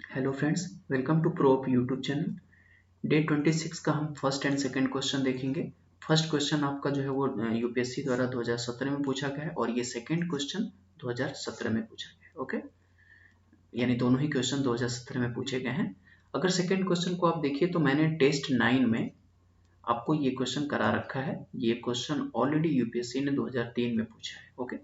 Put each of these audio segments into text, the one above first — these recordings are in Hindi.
Hello friends, welcome to prop YouTube channel. Day 26 का हम फर्स्ट एंड सेकंड क्वेश्चन देखेंगे। फर्स्ट क्वेश्चन आपका जो है वो यूपीएससी द्वारा 2017 में पूछा गया है और ये सेकंड क्वेश्चन 2017 में पूछा गया है। ओके, यानी दोनों ही क्वेश्चन 2017 में पूछे गए हैं। अगर सेकंड क्वेश्चन को आप देखिए तो मैंने टेस्ट 9 में आपको ये क्वेश्चन करा रखा है। ये क्वेश्चन ऑलरेडी यूपीएससी ने 2003 में पूछा है। ओके,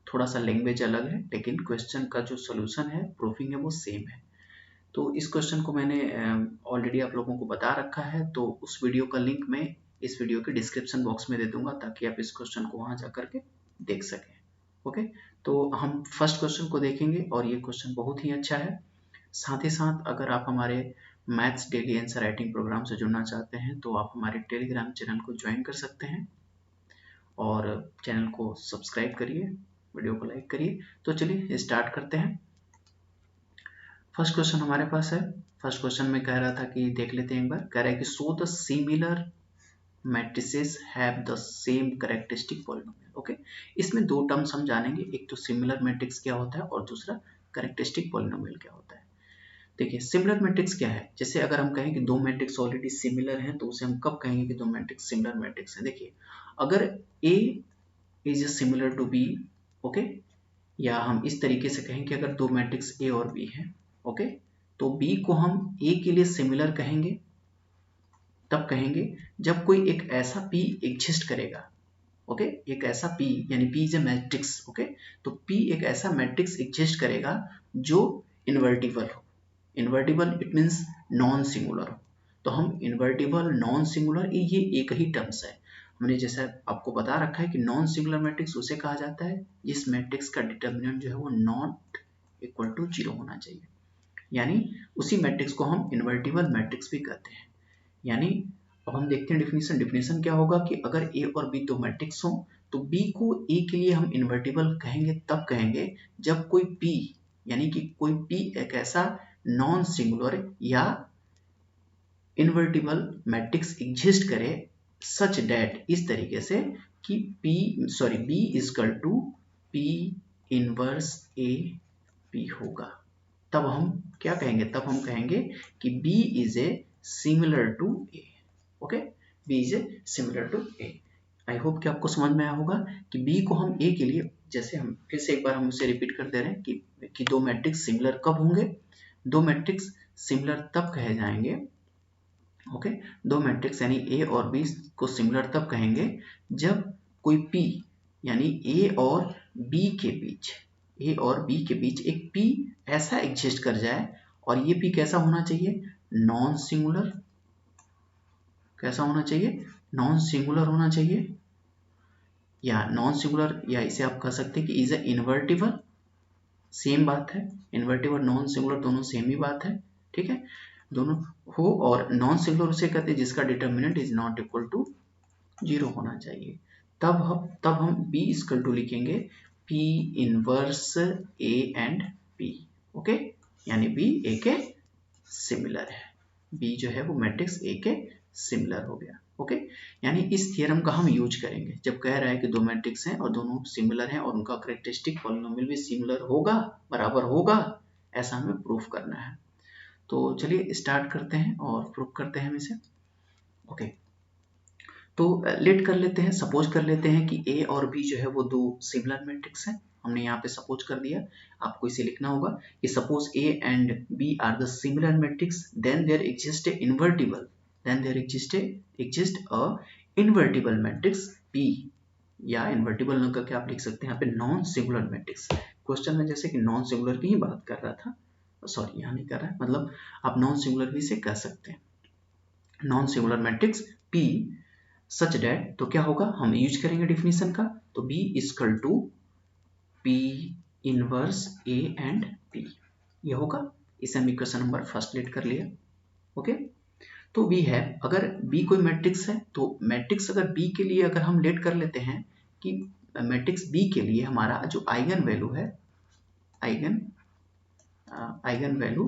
थोड़ा सा लैंग्वेज अलग है लेकिन क्वेश्चन का जो सोल्यूशन है, प्रूफिंग है, वो सेम है। तो इस क्वेश्चन को मैंने ऑलरेडी आप लोगों को बता रखा है, तो उस वीडियो का लिंक मैं इस वीडियो के डिस्क्रिप्शन बॉक्स में दे दूंगा ताकि आप इस क्वेश्चन को वहां जाकर के देख सकें। ओके, तो हम फर्स्ट क्वेश्चन को देखेंगे और ये क्वेश्चन बहुत ही अच्छा है। साथ ही साथ अगर आप हमारे maths daily answer writing program से जुड़ना चाहते हैं तो आप हमारे टेलीग्राम चैनल को ज्वाइन कर सकते हैं और चैनल को सब्सक्राइब करिए, वीडियो को लाइक करिए। तो चलिए स्टार्ट करते हैं। फर्स्ट क्वेश्चन हमारे पास है। फर्स्ट क्वेश्चन में कह रहा था कि देख लेते हैं एक बार। कह रहा है कि so the similar matrices have the same characteristic polynomial. Okay, इसमें दो टर्म्स हम जानेंगे, एक तो सिमिलर मैट्रिक्स क्या होता है और दूसरा कैरेक्टरिस्टिक पॉलिनोमियल क्या होता है। देखिए, सिमिलर मैट्रिक्स क्या है। जैसे अगर हम कहें कि दो मैट्रिक्स ऑलरेडी सिमिलर हैं तो उसे हम कब कहेंगे कि दो मैट्रिक्स सिमिलर मैट्रिक्स हैं। देखिए, अगर A is similar to B, okay, या हम इस तरीके से कहें कि अगर दो मैट्रिक्स ए और बी हैं, ओके, तो बी को हम ए के लिए सिमिलर कहेंगे, तब कहेंगे जब कोई एक ऐसा पी एग्जिस्ट करेगा। ओके, एक ऐसा पी यानी P is a matrix. Okay, तो पी एक ऐसा मैट्रिक्स एग्जिस्ट करेगा जो इन्वर्टिबल हो। Invertible it means non singular हो। तो हम इन्वर्टिबल, नॉन सिंगुलर, ये एक ही टर्म्स है। हमने जैसा आपको बता रखा है कि नॉन सिंगुलर मैट्रिक्स उसे कहा जाता है जिस मैट्रिक्स का डिटर्मिनेंट जो है वो नॉट इक्वल टू 0 होना चाहिए, यानी उसी मैट्रिक्स को हम इन्वर्टिबल मैट्रिक्स भी कहते हैं। यानी अब हम देखते हैं डिफिनेशन क्या होगा कि अगर ए और बी दो मैट्रिक्स हो तो बी को ए के लिए हम इन्वर्टिबल कहेंगे, तब कहेंगे जब कोई पी यानी कि कोई पी एक ऐसा नॉन सिंगुलर या इन्वर्टिबल मैट्रिक्स एग्जिस्ट करे सच डेट, इस तरीके से कि B equal to P inverse A P होगा। तब हम क्या कहेंगे, तब हम कहेंगे कि B is a similar to A। Okay, B is a similar to A। I hope कि आपको समझ में आया होगा कि B को हम A के लिए, जैसे हम फिर से एक बार हम उसे रिपीट कर दे रहे हैं कि दो मैट्रिक्स सिमिलर कब होंगे। दो मैट्रिक्स सिमिलर तब कहे जाएंगे, ओके, दो मैट्रिक्स यानी A और B को सिमिलर तब कहेंगे जब कोई P यानी A और B के बीच, ए और बी के बीच एक पी ऐसा एग्जिस्ट कर जाए और ये पी कैसा होना चाहिए, नॉन सिंगुलर। कैसा होना चाहिए, नॉन सिंगुलर होना चाहिए, या नॉन सिंगुलर, या इसे आप कह सकते हैं कि इज ए इन्वर्टिबल। सेम बात है, इन्वर्टिबल नॉन सिंगुलर दोनों सेम ही बात है, ठीक है, दोनों हो। और नॉन सिंगुलर उसे कहते हैं जिसका determinant is not equal to 0 होना चाहिए। तब हम बी इक्वल टू लिखेंगे P inverse A and P। Okay, यानी B A के सिमिलर है। B जो है वो मैट्रिक्स A के सिमिलर हो गया। ओके, यानी इस थ्योरम का हम यूज करेंगे जब कह रहा है कि दो मैट्रिक्स हैं और दोनों सिमिलर हैं और उनका कैरेक्टरिस्टिक पॉलिनोमियल भी सिमिलर होगा, बराबर होगा, ऐसा हमें प्रूफ करना है। तो चलिए स्टार्ट करते हैं और प्रूफ करते हैं हम इसे। ओके, तो लेट कर लेते हैं, सपोज कर लेते हैं कि ए और बी जो है वो दो सिमिलर मैट्रिक्स हैं। हमने यहाँ पे सपोज कर दिया, आपको इसे लिखना होगा कि suppose A and B are the similar matrix, then there exist a invertible, then there exist a invertible matrix P, या इन्वर्टिबल न करके आप लिख सकते हैं यहाँ पे नॉन सिंगुलर मैट्रिक्स। क्वेश्चन में जैसे कि नॉन सिंगुलर की ही बात कर रहा था, सॉरी यहाँ नहीं कर रहा है, मतलब आप नॉन सिंगुलर भी इसे कह सकते हैं, non singular matrix P such that. तो क्या होगा, हम यूज करेंगे डिफिनेशन का, तो B equal to P inverse A and P, ये होगा। इसे हम इक्वेशन नंबर फर्स्ट लेट कर लिया। ओके, तो B है, अगर B कोई मैट्रिक्स है तो मैट्रिक्स अगर B के लिए अगर हम लेट कर लेते हैं कि मैट्रिक्स B के लिए हमारा जो आइगन वैल्यू है, आइगन वैल्यू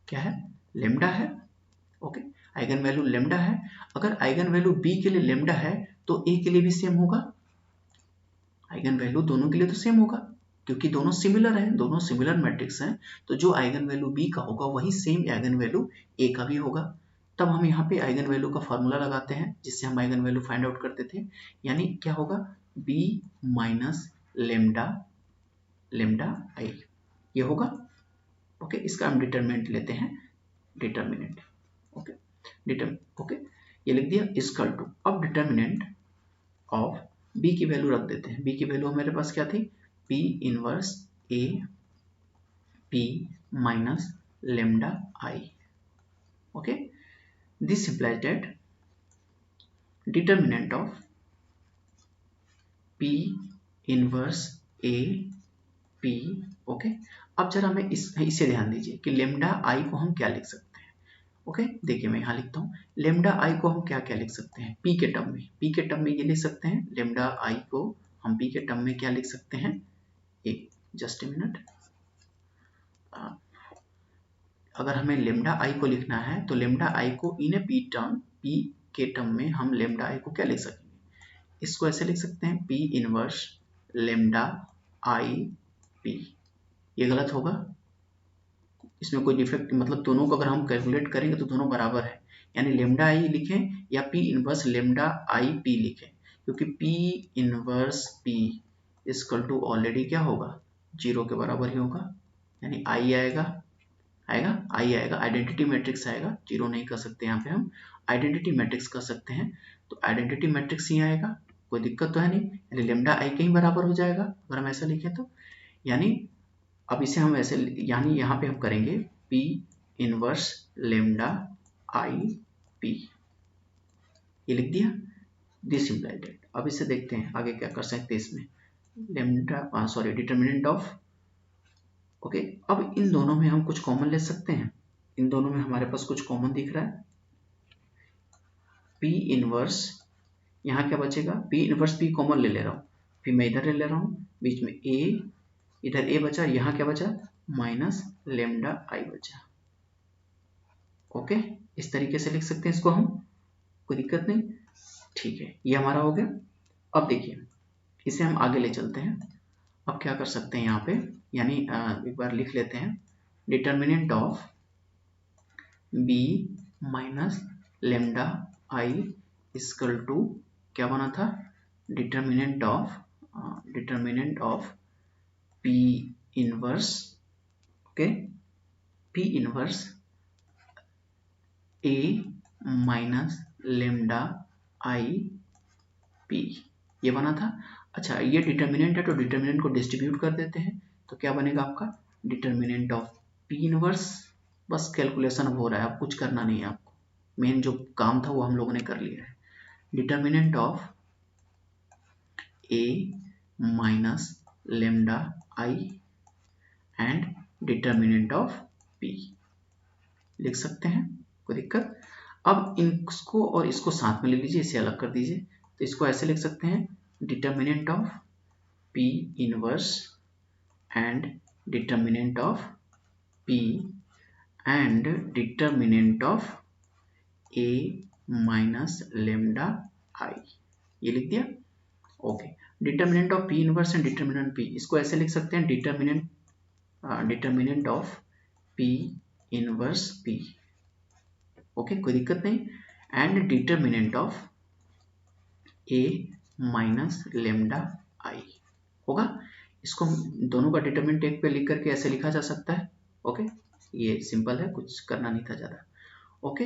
क्या है, लेमडा है। ओके, आइगन वैल्यू लेमडा है। अगर आइगन वैल्यू बी के लिए लेमडा है तो ए के लिए भी सेम होगा, आइगन वैल्यू दोनों के लिए तो सेम होगा। क्योंकि दोनों सिमिलर हैं, दोनों सिमिलर मैट्रिक्स हैं, तो जो आइगन वैल्यू बी का होगा वही सेम आइगन वैल्यू ए का भी होगा। तब हम यहाँ पे आइगन वैल्यू का फॉर्मूला लगाते हैं जिससे हम आइगन वैल्यू फाइंड आउट करते थे, यानी क्या होगा, B minus lambda lambda I, ये होगा। ओके, इसका हम डिटरमिनेंट लेते हैं, डिटरमिनेंट। ओके, ये लिख दिया इक्वल टू, अब डिटरमिनेंट ऑफ बी की वैल्यू रख देते हैं। बी की वैल्यू हमारे पास क्या थी, P inverse A P minus lambda I. Okay, this implies that determinant of P inverse A P. Okay, अब जरा हमें इसे ध्यान दीजिए कि लेमडा आई को हम क्या लिख सकते हैं। ओके, देखिए मैं यहाँ लिखता हूँ, लेमडा आई को हम क्या क्या लिख सकते हैं, पी के टर्म में। पी के टर्म में ये लिख सकते हैं, लेमडा आई को हम पी के टर्म में क्या लिख सकते हैं, एक जस्ट ए मिनट, अगर हमें लेमडा आई को लिखना है तो लेमडा आई को इन ए पी टर्म, पी के टर्म में हम लेमडा आई को क्या लिख सकेंगे, इसको ऐसे लिख सकते हैं, P inverse lambda I P. ये गलत होगा, इसमें कोई डिफेक्ट, मतलब दोनों को अगर हम कैलकुलेट करेंगे तो दोनों बराबर है, यानी लेमडा आई लिखें या P inverse lambda I P लिखें, क्योंकि P inverse P equal to already क्या होगा, 0 के बराबर ही होगा, यानी आई आएगा आई आएगा, आइडेंटिटी मैट्रिक्स आएगा, 0 नहीं कर सकते यहाँ पे हम, आइडेंटिटी मैट्रिक्स कर सकते हैं, तो आइडेंटिटी मैट्रिक्स ही आएगा, कोई दिक्कत तो है नहीं, यानी लेमडा आई के ही बराबर हो जाएगा अगर हम ऐसा लिखें तो। यानी अब इसे हम ऐसे, यानी यहाँ पे हम करेंगे P inverse lambda I P, ये लिख दिया, दिस इम्प्लाइड दैट। अब इसे देखते हैं आगे क्या कर सकते हैं इसमें, lambda sorry determinant of. Okay, अब इन दोनों में हम कुछ कॉमन ले सकते हैं, इन दोनों में हमारे पास कुछ कॉमन दिख रहा है, P इनवर्स, यहाँ क्या बचेगा, P इनवर्स P कॉमन ले रहा हूँ, फिर मैं इधर ले रहा हूँ, बीच में A, इधर A बचा, यहाँ क्या बचा, माइनस लेमडा आई बचा। ओके, इस तरीके से लिख सकते हैं इसको हम, कोई दिक्कत नहीं, ठीक है, ये हमारा हो गया। अब देखिए इसे हम आगे ले चलते हैं, अब क्या कर सकते हैं यहाँ पे, यानी एक बार लिख लेते हैं, determinant of B minus lambda I equal to क्या बना था, determinant of P inverse, okay, P inverse A minus lambda I P, ये बना था। अच्छा, ये डिटरमिनेंट है तो डिटरमिनेंट को डिस्ट्रीब्यूट कर देते हैं, तो क्या बनेगा आपका, डिटरमिनेंट ऑफ पी इनवर्स, बस कैलकुलेशन हो रहा है, अब कुछ करना नहीं है आपको, मेन जो काम था वो हम लोगों ने कर लिया है, determinant of A minus lambda I and determinant of P लिख सकते हैं, कोई दिक्कत। अब इसको और इसको साथ में ले लीजिए, इसे अलग कर दीजिए, तो इसको ऐसे लिख सकते हैं, determinant of P inverse and determinant of P and determinant of A minus lambda I, ये लिख दिया। Okay, determinant of P inverse and determinant P, इसको ऐसे लिख सकते हैं, determinant of P inverse P, okay, कोई दिक्कत नहीं, and determinant of A minus lambda आई होगा। इसको दोनों का डिटरमिनेंट एक पे लिख करके ऐसे लिखा जा सकता है। ओके, ये सिंपल है, कुछ करना नहीं था ज़्यादा। ओके,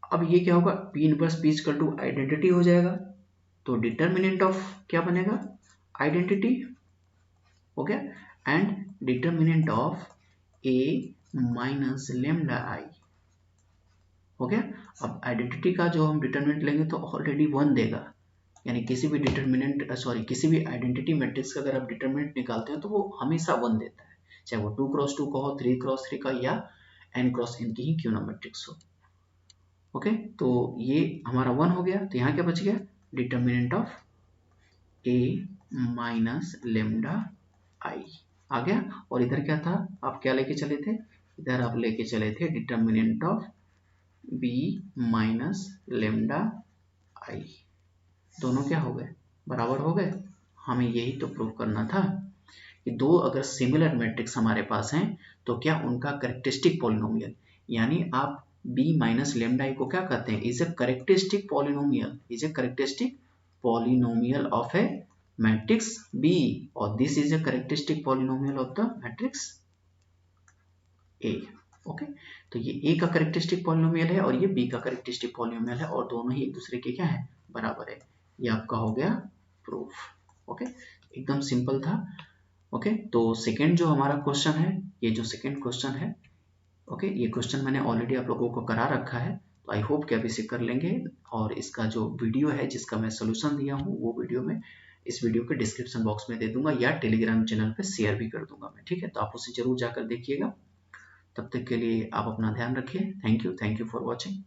अब ये क्या होगा, P inverse P equal to identity हो जाएगा, तो डिटरमिनेंट ऑफ क्या बनेगा, आइडेंटिटी हो गया, and determinant of A minus lambda आई हो गया। अब आइडेंटिटी का जो हम डिटरमिनेंट लेंगे तो ऑलरेडी 1 देगा, यानी किसी भी किसी भी आइडेंटिटी मैट्रिक्स का अगर आप डिटरमिनेंट निकालते हैं तो वो हमेशा 1 देता है, चाहे वो 2x2 का हो, 3x3 का या n×n की ही क्यों ना मैट्रिक्स हो। ओके, तो ये हमारा 1 हो गया, तो यहाँ क्या बच गया, determinant of A minus lambda I आ गया, और इधर क्या था, आप क्या लेके चले थे, इधर आप लेके चले थे determinant of B minus lambda I, दोनों क्या हो गए, बराबर हो गए, हमें यही तो प्रूव करना था कि दो अगर सिमिलर मैट्रिक्स हमारे पास हैं तो क्या उनका करेक्टरिस्टिक पॉलिनोमियल, यानी आप b माइनस लेमडा को क्या कहते हैं, is a characteristic polynomial, is a characteristic polynomial of A matrix b, और this is a characteristic polynomial of the matrix a। Okay, तो ये a का करेक्टरिस्टिक पॉलिनोमियल है और ये b का करेक्टरिस्टिक पॉलिनोमियल है, और दोनों ही एक दूसरे के क्या है, बराबर है। ये आपका हो गया प्रूफ। ओके, एकदम सिंपल था। ओके, तो सेकंड जो हमारा क्वेश्चन है, ये जो सेकंड क्वेश्चन है, ओके, ये क्वेश्चन मैंने ऑलरेडी आप लोगों को करा रखा है, तो आई होप कि आप इसे कर लेंगे। और इसका जो वीडियो है जिसका मैं सोल्यूशन दिया हूँ वो वीडियो में इस वीडियो के डिस्क्रिप्शन बॉक्स में दे दूंगा या टेलीग्राम चैनल पे शेयर भी कर दूंगा मैं, ठीक है। तो आप उसे जरूर जाकर देखिएगा। तब तक के लिए आप अपना ध्यान रखिए। Thank you for watching.